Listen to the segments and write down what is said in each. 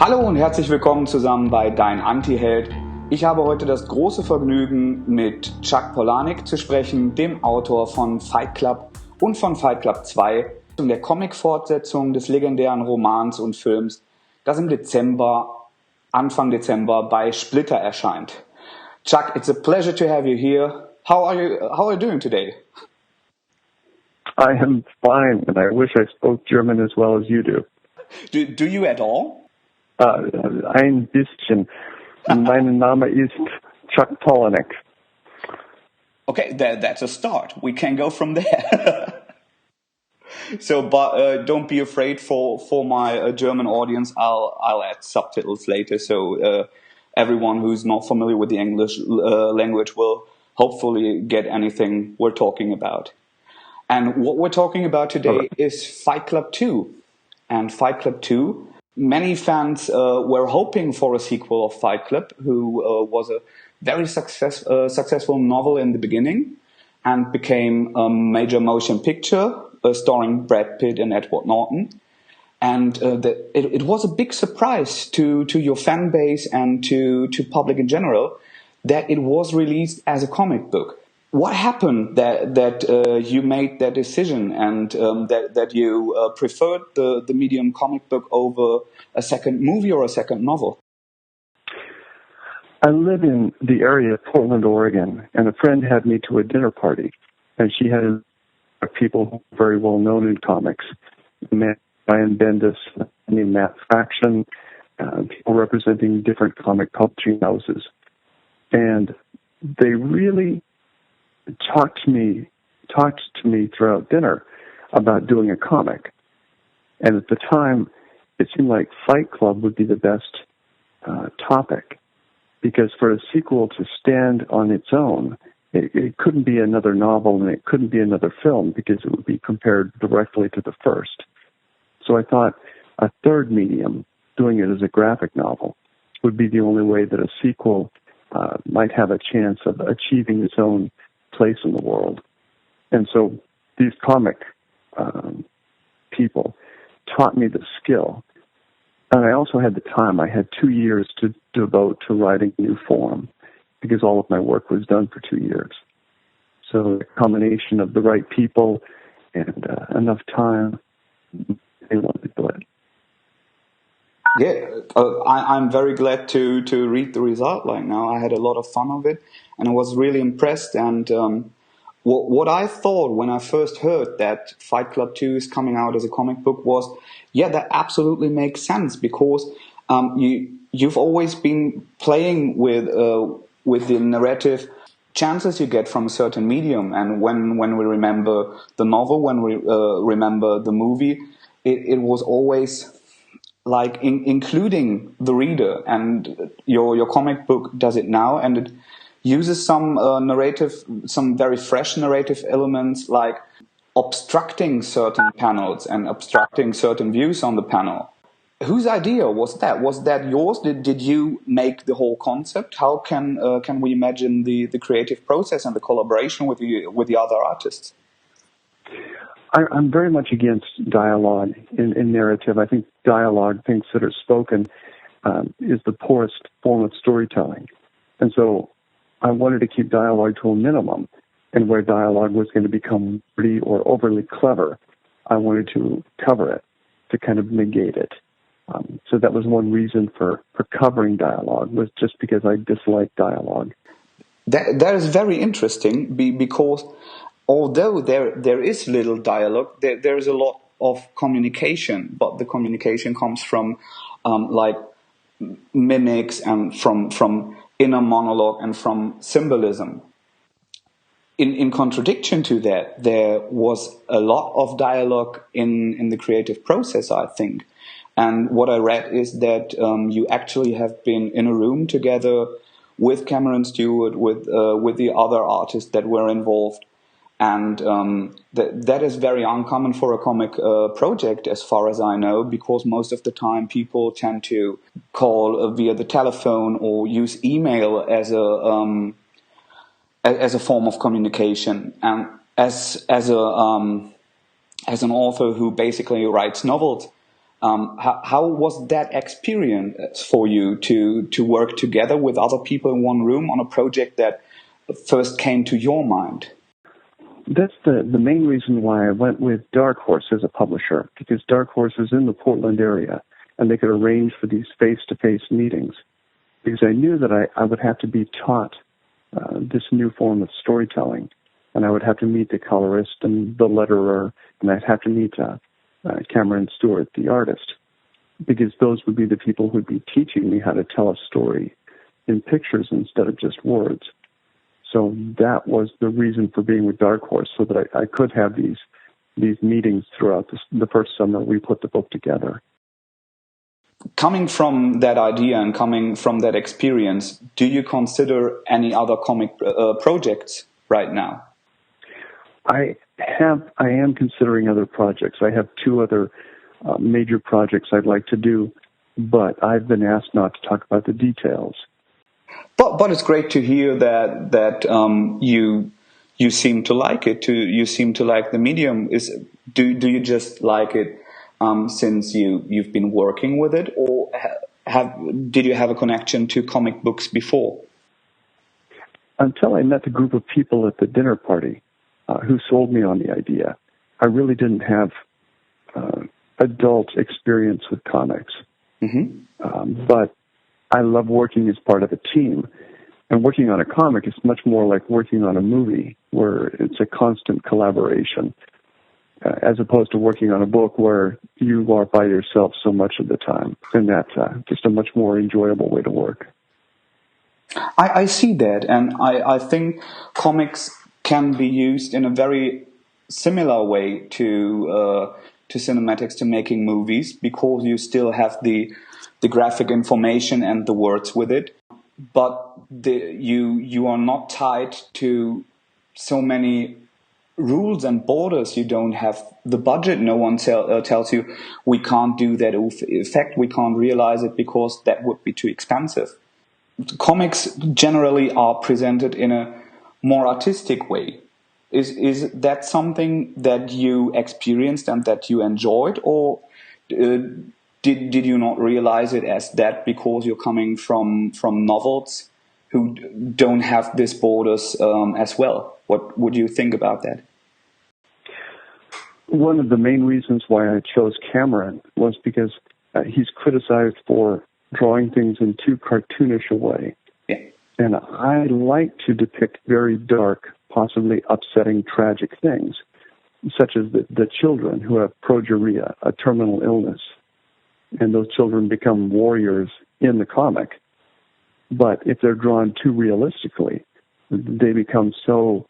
Hallo und herzlich willkommen zusammen bei Dein Antiheld. Ich habe heute das große Vergnügen, mit Chuck Palahniuk zu sprechen, dem Autor von Fight Club und von Fight Club 2, und der Comic-Fortsetzung des legendären Romans und Films, das im Anfang Dezember bei Splitter erscheint. Chuck, it's a pleasure to have you here. How are you doing today? I am fine, and I wish I spoke German as well as you do. Do you at all? Ein bisschen. Mein Name ist Chuck Palahniuk. Okay, that's a start. We can go from there. So, but don't be afraid for my German audience. I'll add subtitles later, so everyone who's not familiar with the English language will hopefully get anything we're talking about. And what we're talking about today is Fight Club 2. And Fight Club 2, many fans were hoping for a sequel of Fight Club, who was a very successful novel in the beginning and became a major motion picture starring Brad Pitt and Edward Norton. And it was a big surprise to your fan base and to public in general that it was released as a comic book. What happened that you made that decision and that you preferred the medium comic book over a second movie or a second novel? I live in the area of Portland, Oregon, and a friend had me to a dinner party, and she had people very well known in comics, Brian Bendis, Matt Fraction, people representing different comic publishing houses, and they really talked to me throughout dinner about doing a comic. And at the time, it seemed like Fight Club would be the best topic, because for a sequel to stand on its own, it couldn't be another novel and it couldn't be another film because it would be compared directly to the first. So I thought a third medium, doing it as a graphic novel, would be the only way that a sequel might have a chance of achieving its own place in the world. And so these comic people taught me the skill. And I also had the time. I had 2 years to devote to writing new form because all of my work was done for 2 years. So the combination of the right people and enough time, they wanted to do it. Yeah, I'm very glad to read the result right now. I had a lot of fun of it, and I was really impressed. And what I thought when I first heard that Fight Club 2 is coming out as a comic book was, yeah, that absolutely makes sense, because you've always been playing with the narrative chances you get from a certain medium. And when we remember the novel, when we remember the movie, it was always like including the reader, and your comic book does it now, and it uses some some very fresh narrative elements, like obstructing certain panels and obstructing certain views on the panel. Whose idea was that? Was that yours? Did you make the whole concept? How can we imagine the creative process and the collaboration with the other artists? I'm very much against dialogue in narrative. I think dialogue, things that are spoken, is the poorest form of storytelling. And so I wanted to keep dialogue to a minimum. And where dialogue was going to become pretty or overly clever, I wanted to cover it, to kind of negate it. So that was one reason for covering dialogue, was just because I dislike dialogue. That is very interesting, because although there is little dialogue, there is a lot of communication, but the communication comes from like mimics and from inner monologue and from symbolism. In contradiction to that, there was a lot of dialogue in the creative process, I think. And what I read is that you actually have been in a room together with Cameron Stewart, with the other artists that were involved. And that is very uncommon for a comic project, as far as I know, because most of the time people tend to call via the telephone or use email as a form of communication. And as an author who basically writes novels, How was that experience for you to work together with other people in one room on a project that first came to your mind? That's the main reason why I went with Dark Horse as a publisher, because Dark Horse is in the Portland area, and they could arrange for these face-to-face meetings. Because I knew that I would have to be taught this new form of storytelling, and I would have to meet the colorist and the letterer, and I'd have to meet Cameron Stewart, the artist, because those would be the people who would be teaching me how to tell a story in pictures instead of just words. So that was the reason for being with Dark Horse, so that I could have these meetings throughout the first summer we put the book together. Coming from that idea and coming from that experience, do you consider any other comic projects right now? I am considering other projects. I have 2 other major projects I'd like to do, but I've been asked not to talk about the details. But it's great to hear that you seem to like it. You seem to like the medium. Do you just like it since you've been working with it, or did you have a connection to comic books before? Until I met the group of people at the dinner party who sold me on the idea, I really didn't have adult experience with comics. Mm-hmm. But I love working as part of a team. And working on a comic is much more like working on a movie, where it's a constant collaboration, as opposed to working on a book where you are by yourself so much of the time. And that's just a much more enjoyable way to work. I see that, and I think comics can be used in a very similar way to cinematics, to making movies, because you still have the graphic information and the words with it, but you are not tied to so many rules and borders. You don't have the budget. No one tells you we can't do that effect, we can't realize it because that would be too expensive. Comics generally are presented in a more artistic way. Is that something that you experienced and that you enjoyed, or did you not realize it as that because you're coming from novels who don't have these borders as well? What would you think about that? One of the main reasons why I chose Cameron was because he's criticized for drawing things in too cartoonish a way. Yeah. And I like to depict very dark, possibly upsetting, tragic things, such as the children who have progeria, a terminal illness. And those children become warriors in the comic. But if they're drawn too realistically, they become so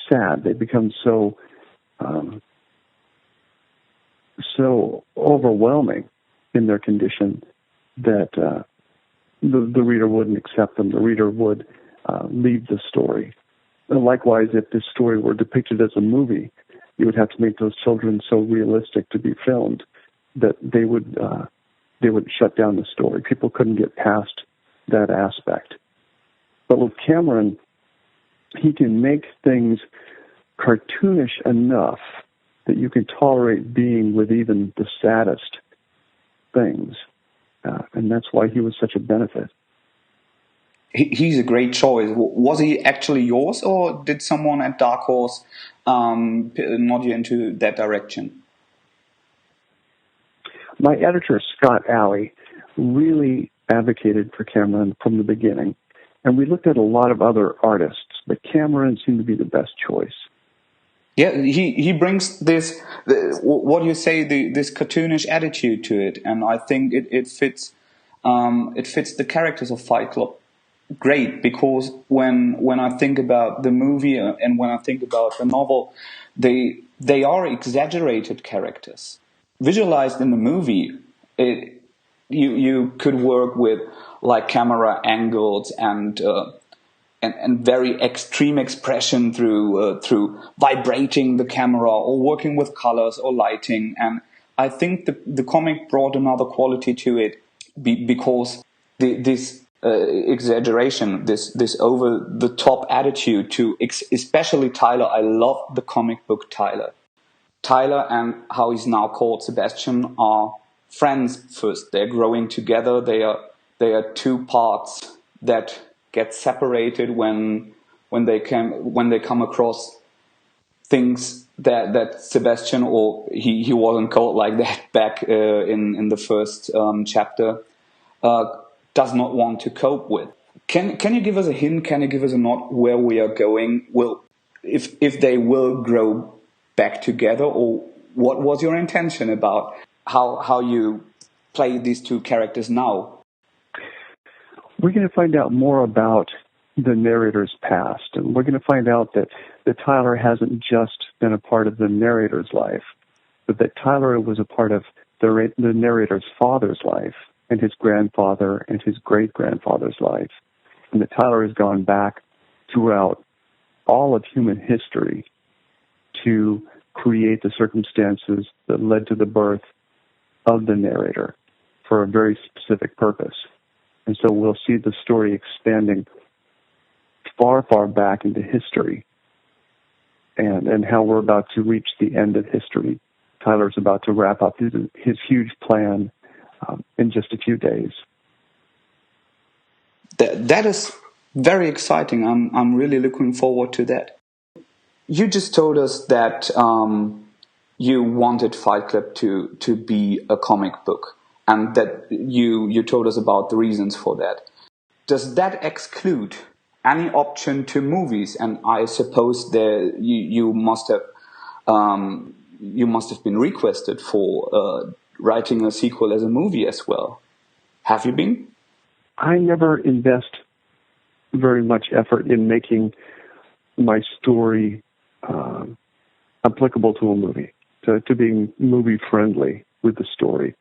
sad, they become so overwhelming in their condition that the reader wouldn't accept them. The reader would leave the story. And likewise, if this story were depicted as a movie, you would have to make those children so realistic to be filmed that they would shut down the story. People couldn't get past that aspect. But with Cameron, he can make things cartoonish enough that you can tolerate being with even the saddest things. And that's why he was such a benefit. He's a great choice. Was he actually yours, or did someone at Dark Horse nod you into that direction? My editor, Scott Alley, really advocated for Cameron from the beginning. And we looked at a lot of other artists, but Cameron seemed to be the best choice. Yeah, he brings this, what do you say, this cartoonish attitude to it, and I think it fits the characters of Fight Club great, because when I think about the movie and when I think about the novel, they are exaggerated characters. Visualized in the movie, you could work with like camera angles and very extreme expression through vibrating the camera or working with colors or lighting. And I think the comic brought another quality to it because this exaggeration, this over the top attitude to especially Tyler. I love the comic book Tyler. Tyler and how he's now called Sebastian are friends first. They're growing together. They are two parts that get separated when they come across things that Sebastian, or he wasn't called like that back in the first chapter, does not want to cope with. Can you give us a hint? Can you give us a nod where we are going? If they will grow back together, or what was your intention about how you play these two characters now? We're going to find out more about the narrator's past, and we're going to find out that Tyler hasn't just been a part of the narrator's life, but that Tyler was a part of the narrator's father's life, and his grandfather and his great-grandfather's life, and that Tyler has gone back throughout all of human history to create the circumstances that led to the birth of the narrator for a very specific purpose. And so we'll see the story expanding far, far back into history, and how we're about to reach the end of history. Tyler's about to wrap up his huge plan in just a few days. That is very exciting. I'm really looking forward to that. You just told us that you wanted Fight Club to be a comic book, and that you told us about the reasons for that. Does that exclude any option to movies? And I suppose that you must have been requested for writing a sequel as a movie as well. Have you been? I never invest very much effort in making my story applicable to a movie, to being movie friendly with the story.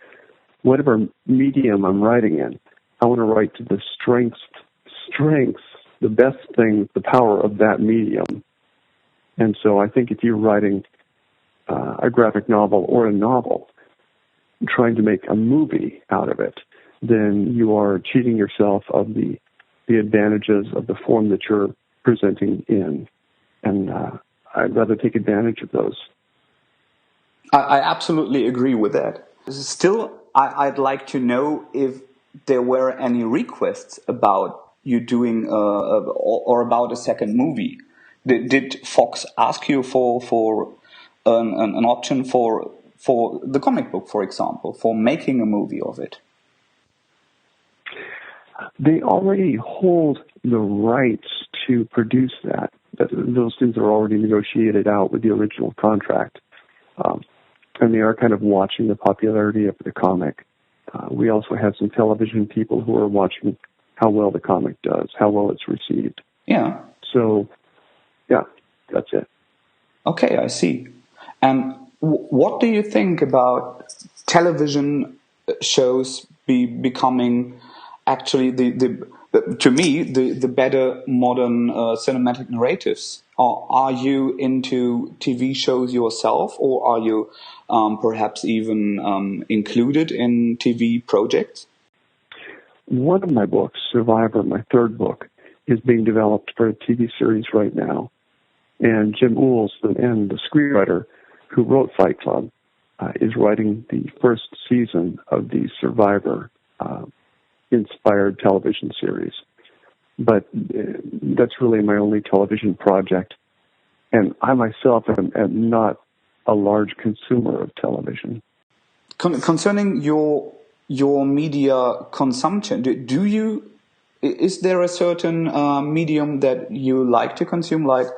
Whatever medium I'm writing in, I want to write to the strengths, the best thing, the power of that medium. And so I think if you're writing a graphic novel or a novel, trying to make a movie out of it, then you are cheating yourself of the advantages of the form that you're presenting in. And I'd rather take advantage of those. I absolutely agree with that. Still, I'd like to know if there were any requests about you doing or about a second movie. Did Fox ask you for an option for the comic book, for example, for making a movie of it? They already hold the rights to produce that. Those things are already negotiated out with the original contract. And they are kind of watching the popularity of the comic. We also have some television people who are watching how well the comic does, how well it's received. Yeah. So, yeah, that's it. Okay, I see. And what do you think about television shows becoming actually to me the better modern cinematic narratives? Are you into TV shows yourself, or are you perhaps even included in TV projects? One of my books, Survivor, my third book, is being developed for a TV series right now. And Jim Uhls, the screenwriter who wrote Fight Club, is writing the first season of the Survivor inspired television series. But that's really my only television project. And I myself am not a large consumer of television. Concerning your media consumption, is there a certain medium that you like to consume, like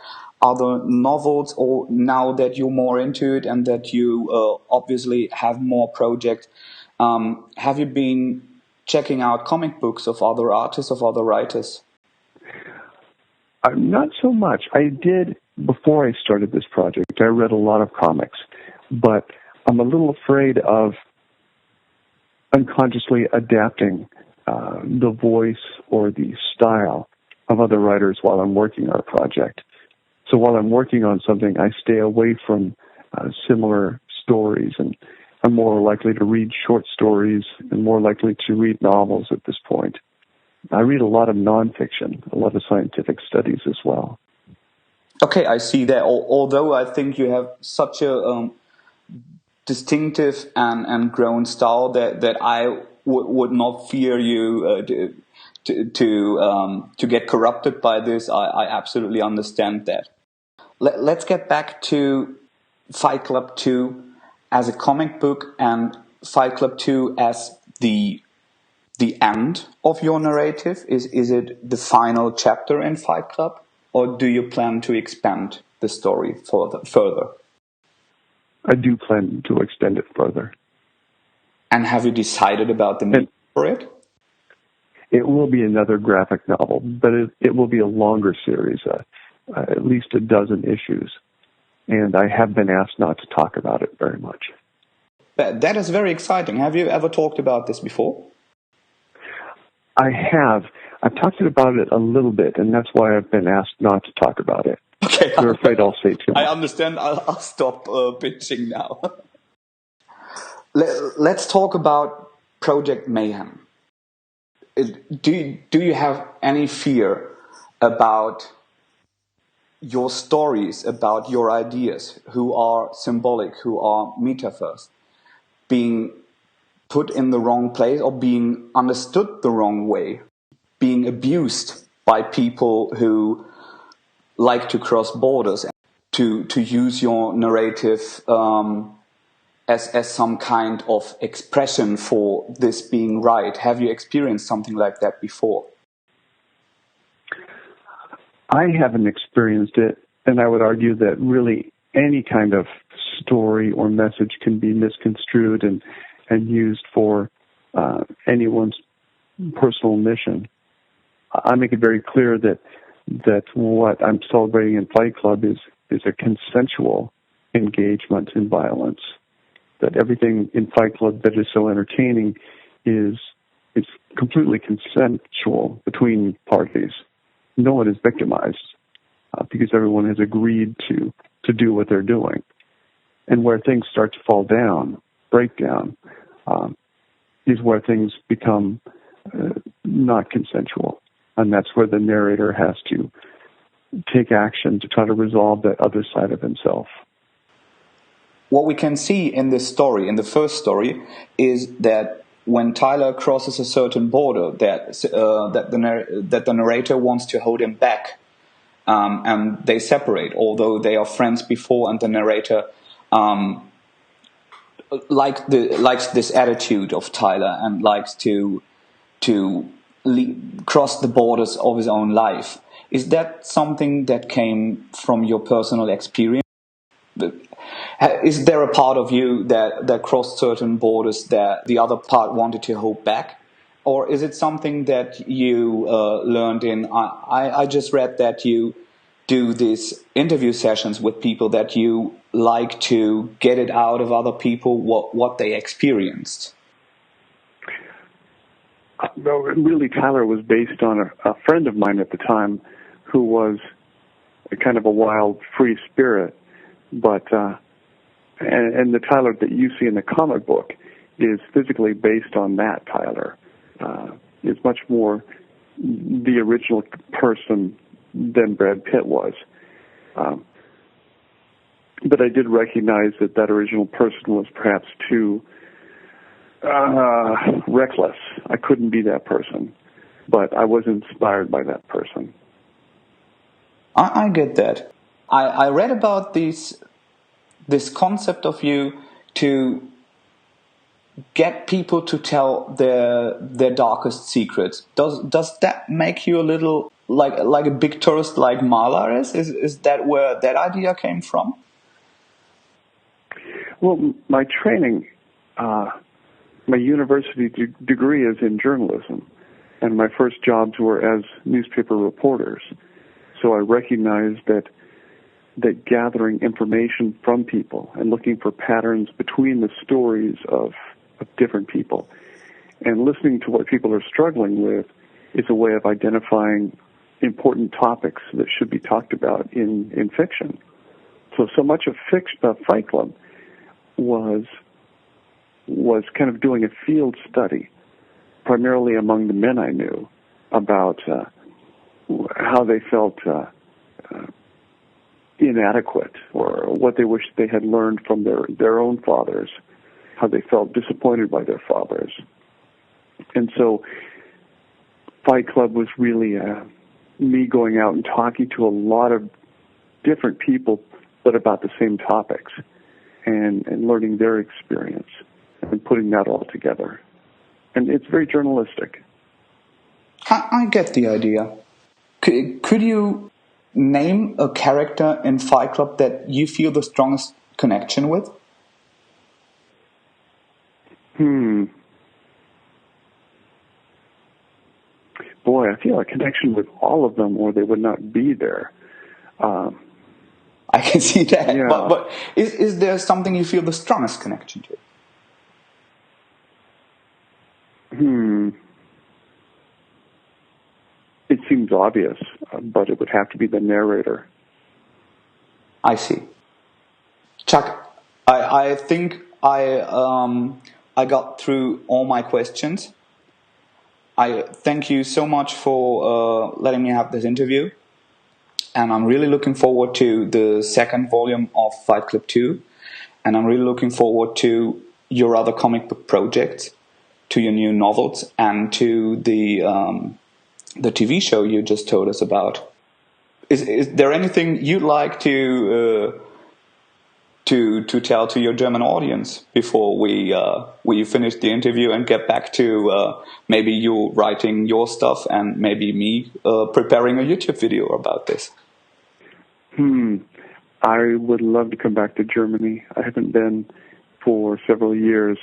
other novels, or now that you're more into it and that you obviously have more projects, have you been checking out comic books of other artists, of other writers? Not so much. I did before I started this project. I read a lot of comics, but I'm a little afraid of unconsciously adapting the voice or the style of other writers while I'm working on a project. So while I'm working on something, I stay away from similar stories, and I'm more likely to read short stories and more likely to read novels at this point. I read a lot of nonfiction, a lot of scientific studies as well. Okay, I see that. Although I think you have such a distinctive and grown style that I would not fear you to get corrupted by this. I absolutely understand that. Let's get back to Fight Club 2 as a comic book and Fight Club 2 as the end of your narrative. Is it the final chapter in Fight Club, or do you plan to expand the story further? I do plan to extend it further. And have you decided about the medium for it? It will be another graphic novel, but it will be a longer series, at least a dozen issues. And I have been asked not to talk about it very much. That is very exciting. Have you ever talked about this before? I have. I've talked about it a little bit, and that's why I've been asked not to talk about it. Okay. You're afraid I'll say too much. I understand. I'll stop bitching now. Let's talk about Project Mayhem. Do you have any fear about your stories, about your ideas, who are symbolic, who are metaphors, being put in the wrong place or being understood the wrong way, being abused by people who like to cross borders, to use your narrative as some kind of expression for this being right? Have you experienced something like that before? I haven't experienced it, and I would argue that really any kind of story or message can be misconstrued and used for anyone's personal mission. I make it very clear that what I'm celebrating in Fight Club is a consensual engagement in violence. That everything in Fight Club that is so entertaining is completely consensual between parties. No one is victimized because everyone has agreed to do what they're doing. And where things start to fall down, break down, is where things become not consensual. And that's where the narrator has to take action to try to resolve that other side of himself. What we can see in this story, in the first story, is that when Tyler crosses a certain border, that the narrator wants to hold him back, and they separate. Although they are friends before, and the narrator likes this attitude of Tyler and likes to cross the borders of his own life. Is that something that came from your personal experience? Is there a part of you that crossed certain borders that the other part wanted to hold back? Or is it something that you learned in... I just read that you do these interview sessions with people that you like to get it out of other people what they experienced. No, really, Tyler was based on a friend of mine at the time who was a kind of a wild, free spirit. But and the Tyler that you see in the comic book is physically based on that Tyler. Is much more the original person than Brad Pitt was. But I did recognize that original person was perhaps too reckless. I couldn't be that person, but I was inspired by that person. I get that. I read about this concept of you to get people to tell their darkest secrets. Does that make you a little like a big tourist like Mahler is? Is that where that idea came from? Well, my training, my university degree is in journalism, and my first jobs were as newspaper reporters. So I recognized that gathering information from people and looking for patterns between the stories of different people and listening to what people are struggling with is a way of identifying important topics that should be talked about in fiction. So much of Fight Club was kind of doing a field study, primarily among the men I knew, about how they felt inadequate, or what they wish they had learned from their own fathers, how they felt disappointed by their fathers. And so Fight Club was really me going out and talking to a lot of different people, but about the same topics, and learning their experience and putting that all together. And it's very journalistic. I get the idea. Could you name a character in Fight Club that you feel the strongest connection with? Boy, I feel a connection with all of them, or they would not be there. I can see that. Yeah. But is there something you feel the strongest connection to? It seems obvious, but it would have to be the narrator. I see. Chuck, I think I got through all my questions. I thank you so much for letting me have this interview. And I'm really looking forward to the second volume of Fight Club 2. And I'm really looking forward to your other comic book projects, to your new novels, and to the TV show you just told us about. Is there anything you'd like to tell to your German audience before we finish the interview and get back to maybe you writing your stuff and maybe me preparing a YouTube video about this? I would love to come back to Germany. I haven't been for several years.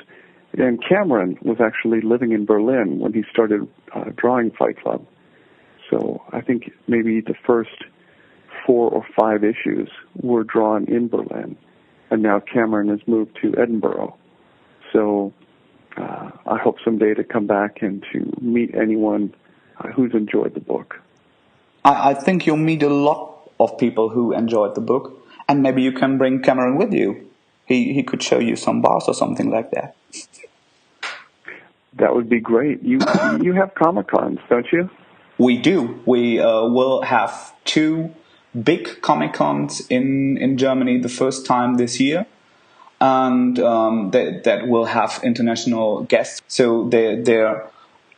And Cameron was actually living in Berlin when he started drawing Fight Club. So I think maybe the first 4 or 5 issues were drawn in Berlin. And now Cameron has moved to Edinburgh. So I hope someday to come back and to meet anyone who's enjoyed the book. I think you'll meet a lot of people who enjoyed the book. And maybe you can bring Cameron with you. He could show you some bars or something like that. That would be great. You have Comic-Cons, don't you? We do. We will have 2 big Comic-Cons in Germany the first time this year, and that will have international guests. So they're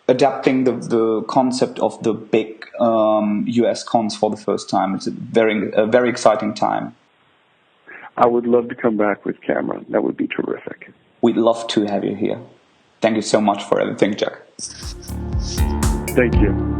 adapting the concept of the big US cons for the first time. It's a very exciting time. I would love to come back with Cameron. That would be terrific. We'd love to have you here. Thank you so much for everything, Jack. Thank you.